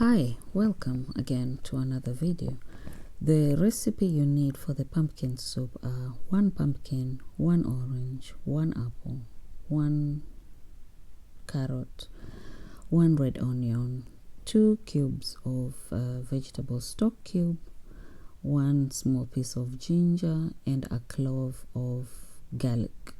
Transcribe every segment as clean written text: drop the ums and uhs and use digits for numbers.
Hi, welcome again to another video. The recipe you need for the pumpkin soup are 1 pumpkin, 1 orange, 1 apple, 1 carrot, 1 red onion, 2 cubes of vegetable stock cube, 1 small piece of ginger, and a clove of garlic.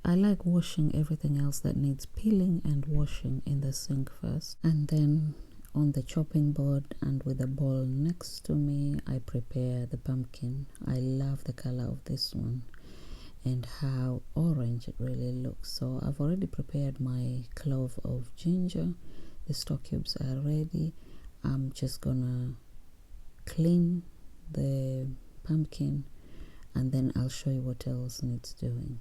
I like washing everything else that needs peeling and washing in the sink first, and then on the chopping board and with a bowl next to me I prepare the pumpkin. I love the color of this one and how orange it really looks. So I've already prepared my clove of ginger. The stock cubes are ready. I'm just gonna clean the pumpkin and then I'll show you what else needs doing.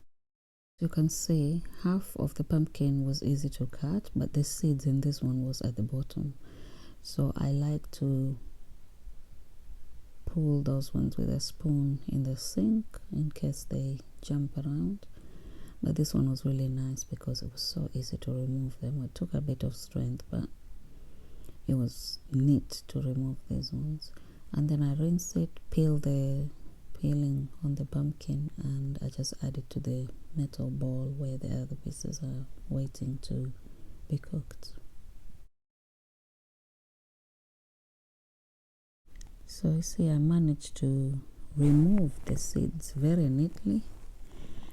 You can see half of the pumpkin was easy to cut, but the seeds in this one was at the bottom. So I like to pull those ones with a spoon in the sink in case they jump around. But this one was really nice because it was so easy to remove them. It took a bit of strength, but it was neat to remove these ones. And then I rinse it, peel the peeling on the pumpkin, and I just add it to the metal bowl where the other pieces are waiting to be cooked. So you see I managed to remove the seeds very neatly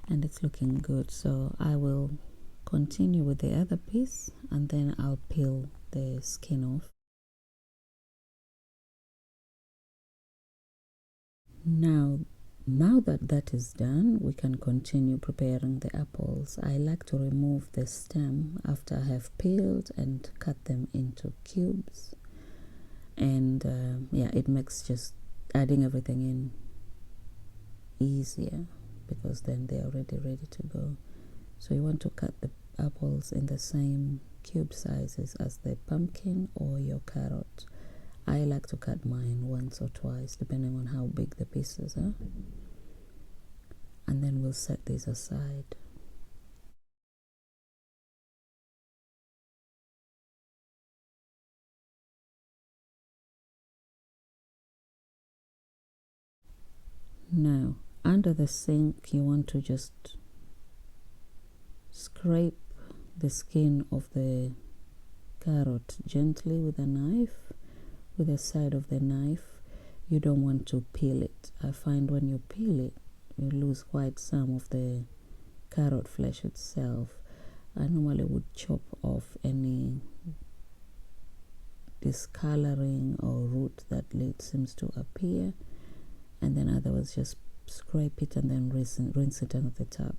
and it's looking good. So I will continue with the other piece and then I'll peel the skin off. Now that is done, we can continue preparing the apples. I like to remove the stem after I have peeled and cut them into cubes. And yeah, it makes just adding everything in easier because then they're already ready to go. So you want to cut the apples in the same cube sizes as the pumpkin or your carrot. I like to cut mine once or twice depending on how big the pieces are. And then we'll set these aside. Now, under the sink, you want to just scrape the skin of the carrot gently with a knife, with the side of the knife. You don't want to peel it. I find when you peel it, you lose quite some of the carrot flesh itself. I normally would chop off any discoloring or root that seems to appear, and then otherwise just scrape it and then rinse it under the tap.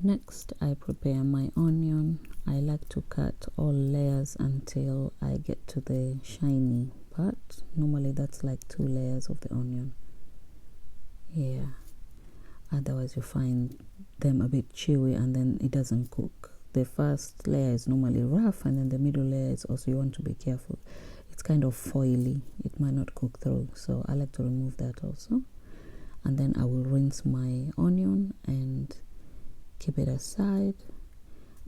Next, I prepare my onion. I like to cut all layers until I get to the shiny part. Normally that's like 2 layers of the onion. Yeah, otherwise you find them a bit chewy and then it doesn't cook. The first layer is normally rough and then the middle layer is also, you want to be careful. It's kind of foily. It might not cook through. So I like to remove that also. And then I will rinse my onion and keep it aside.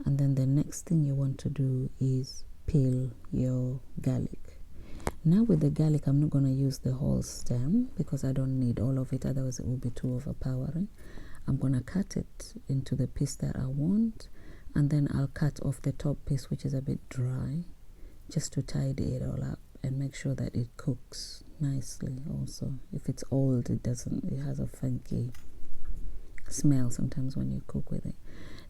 And then the next thing you want to do is peel your garlic. Now with the garlic, I'm not going to use the whole stem because I don't need all of it, otherwise it will be too overpowering. I'm going to cut it into the piece that I want, and then I'll cut off the top piece which is a bit dry just to tidy it all up and make sure that it cooks nicely. Also, if it's old, it has a funky smell sometimes when you cook with it.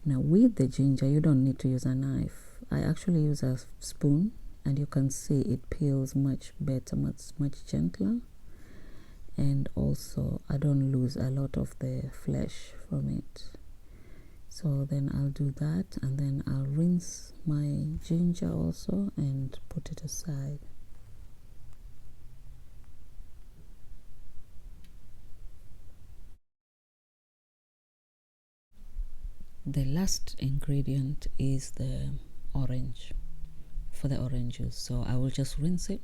Now with the ginger, you don't need to use a knife. I actually use a spoon and you can see it peels much better, much gentler, and also I don't lose a lot of the flesh from it. So then I'll do that and then I'll rinse my ginger also and put it aside. The last ingredient is the orange, for the orange juice. So I will just rinse it,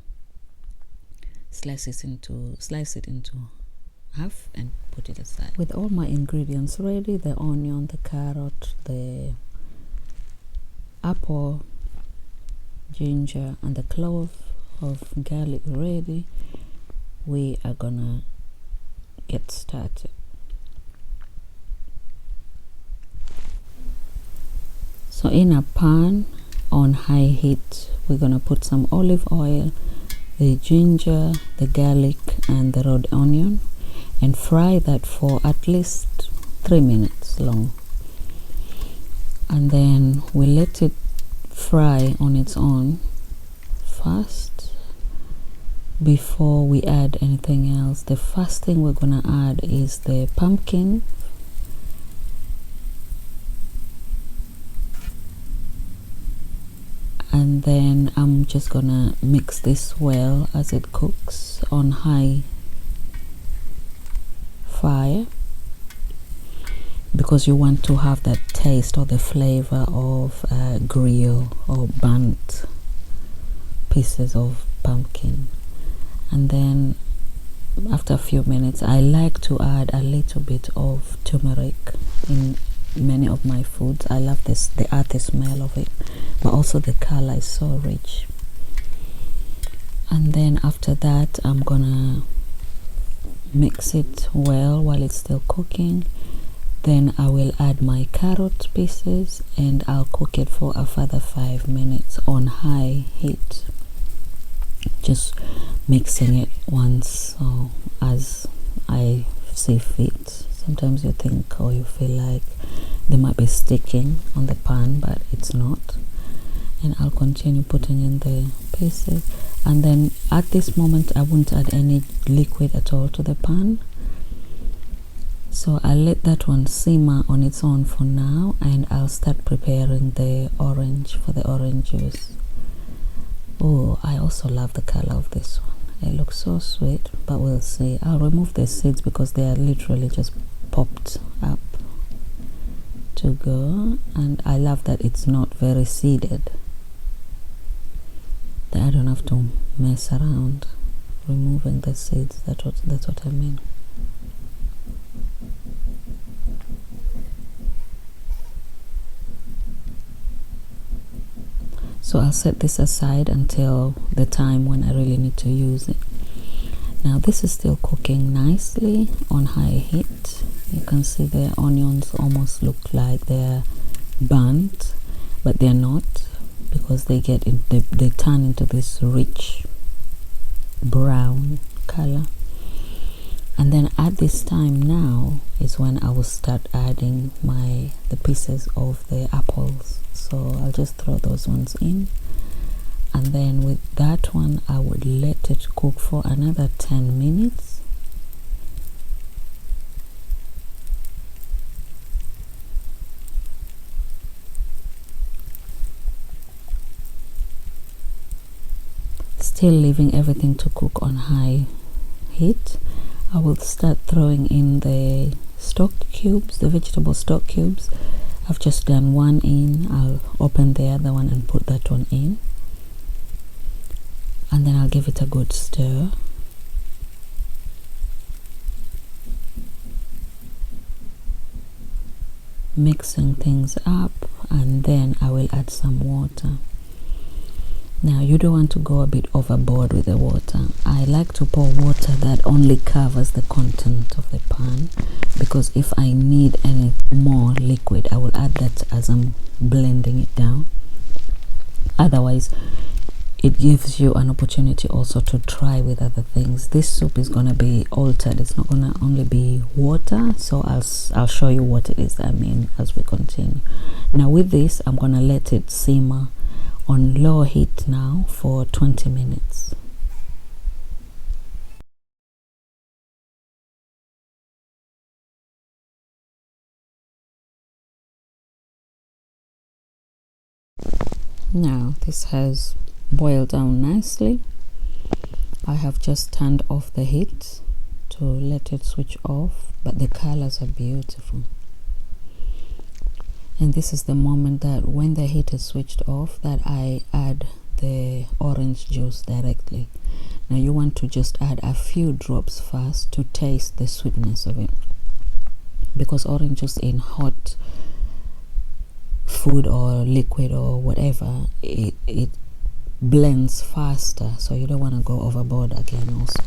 slice it into half and put it aside. With all my ingredients ready, the onion, the carrot, the apple, ginger and the clove of garlic ready, we are gonna get started. So in a pan on high heat, we're gonna put some olive oil, the ginger, the garlic and the red onion, and fry that for at least 3 minutes long. And then we let it fry on its own first before we add anything else. The first thing we're gonna add is the pumpkin. And then I'm just gonna mix this well as it cooks on high fire, because you want to have that taste or the flavor of grill or burnt pieces of pumpkin. And then after a few minutes, I like to add a little bit of turmeric in many of my foods. I love the earthy smell of it, but also the color is so rich. And then after that, I'm gonna mix it well while it's still cooking. Then I will add my carrot pieces and I'll cook it for a further 5 minutes on high heat, just mixing it once as I see fit. Sometimes you think or you feel like they might be sticking on the pan, but it's not. And I'll continue putting in the pieces. And then at this moment I won't add any liquid at all to the pan, so I'll let that one simmer on its own for now, and I'll start preparing the orange for the orange juice. Oh, I also love the color of this one. It looks so sweet, but we'll see. I'll remove the seeds because they are literally just popped up to go. And I love that it's not very seeded, that I don't have to mess around removing the seeds. That's what I mean. So I'll set this aside until the time when I really need to use it. Now this is still cooking nicely on high heat. You can see the onions almost look like they're burnt, but they're not, because they turn into this rich brown color. And then at this time now is when I will start adding the pieces of the apples. So I'll just throw those ones in, and then with that one I would let it cook for another 10 minutes. Still leaving everything to cook on high heat. I will start throwing in the stock cubes, the vegetable stock cubes. I've just done one in. I'll open the other one and put that one in, and then I'll give it a good stir. Mixing things up, and then I will add some water. Now you don't want to go a bit overboard with the water. I like to pour water that only covers the content of the pan, because if I need any more liquid I will add that as I'm blending it down. Otherwise it gives you an opportunity also to try with other things. This soup is going to be altered. It's not going to only be water, so I'll show you what it is that I mean as we continue. Now with this I'm going to let it simmer on low heat now for 20 minutes. Now this has boiled down nicely. I have just turned off the heat to let it switch off, but the colors are beautiful. And this is the moment that when the heat is switched off, that I add the orange juice directly. Now you want to just add a few drops first to taste the sweetness of it, because orange juice in hot food or liquid or whatever, it blends faster, so you don't want to go overboard again also.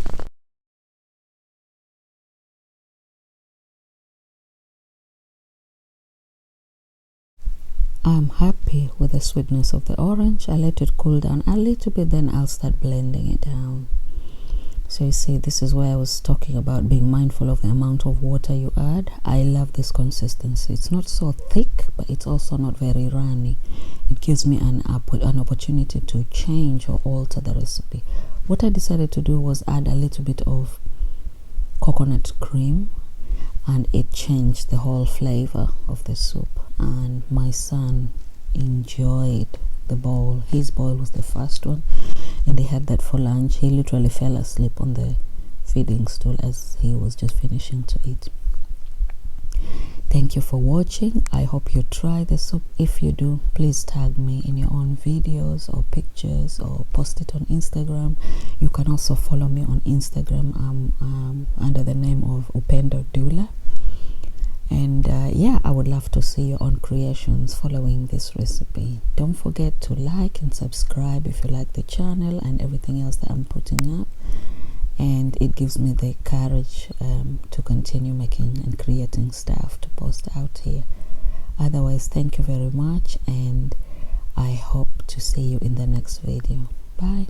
I'm happy with the sweetness of the orange. I let it cool down a little bit, then I'll start blending it down. So you see, this is where I was talking about being mindful of the amount of water you add. I love this consistency. It's not so thick, but it's also not very runny. It gives me an opportunity to change or alter the recipe. What I decided to do was add a little bit of coconut cream, and it changed the whole flavor of the soup. And my son enjoyed the bowl. His bowl was the first one, and he had that for lunch. He literally fell asleep on the feeding stool as he was just finishing to eat. Thank you for watching. I hope you try the soup. If you do, please tag me in your own videos or pictures, or post it on Instagram. You can also follow me on Instagram. I'm under the name of Upendo Dula. And yeah, I would love to see your own creations following this recipe. Don't forget to like and subscribe if you like the channel and everything else that I'm putting up, and it gives me the courage to continue making and creating stuff to post out here. Otherwise, thank you very much, and I hope to see you in the next video. Bye.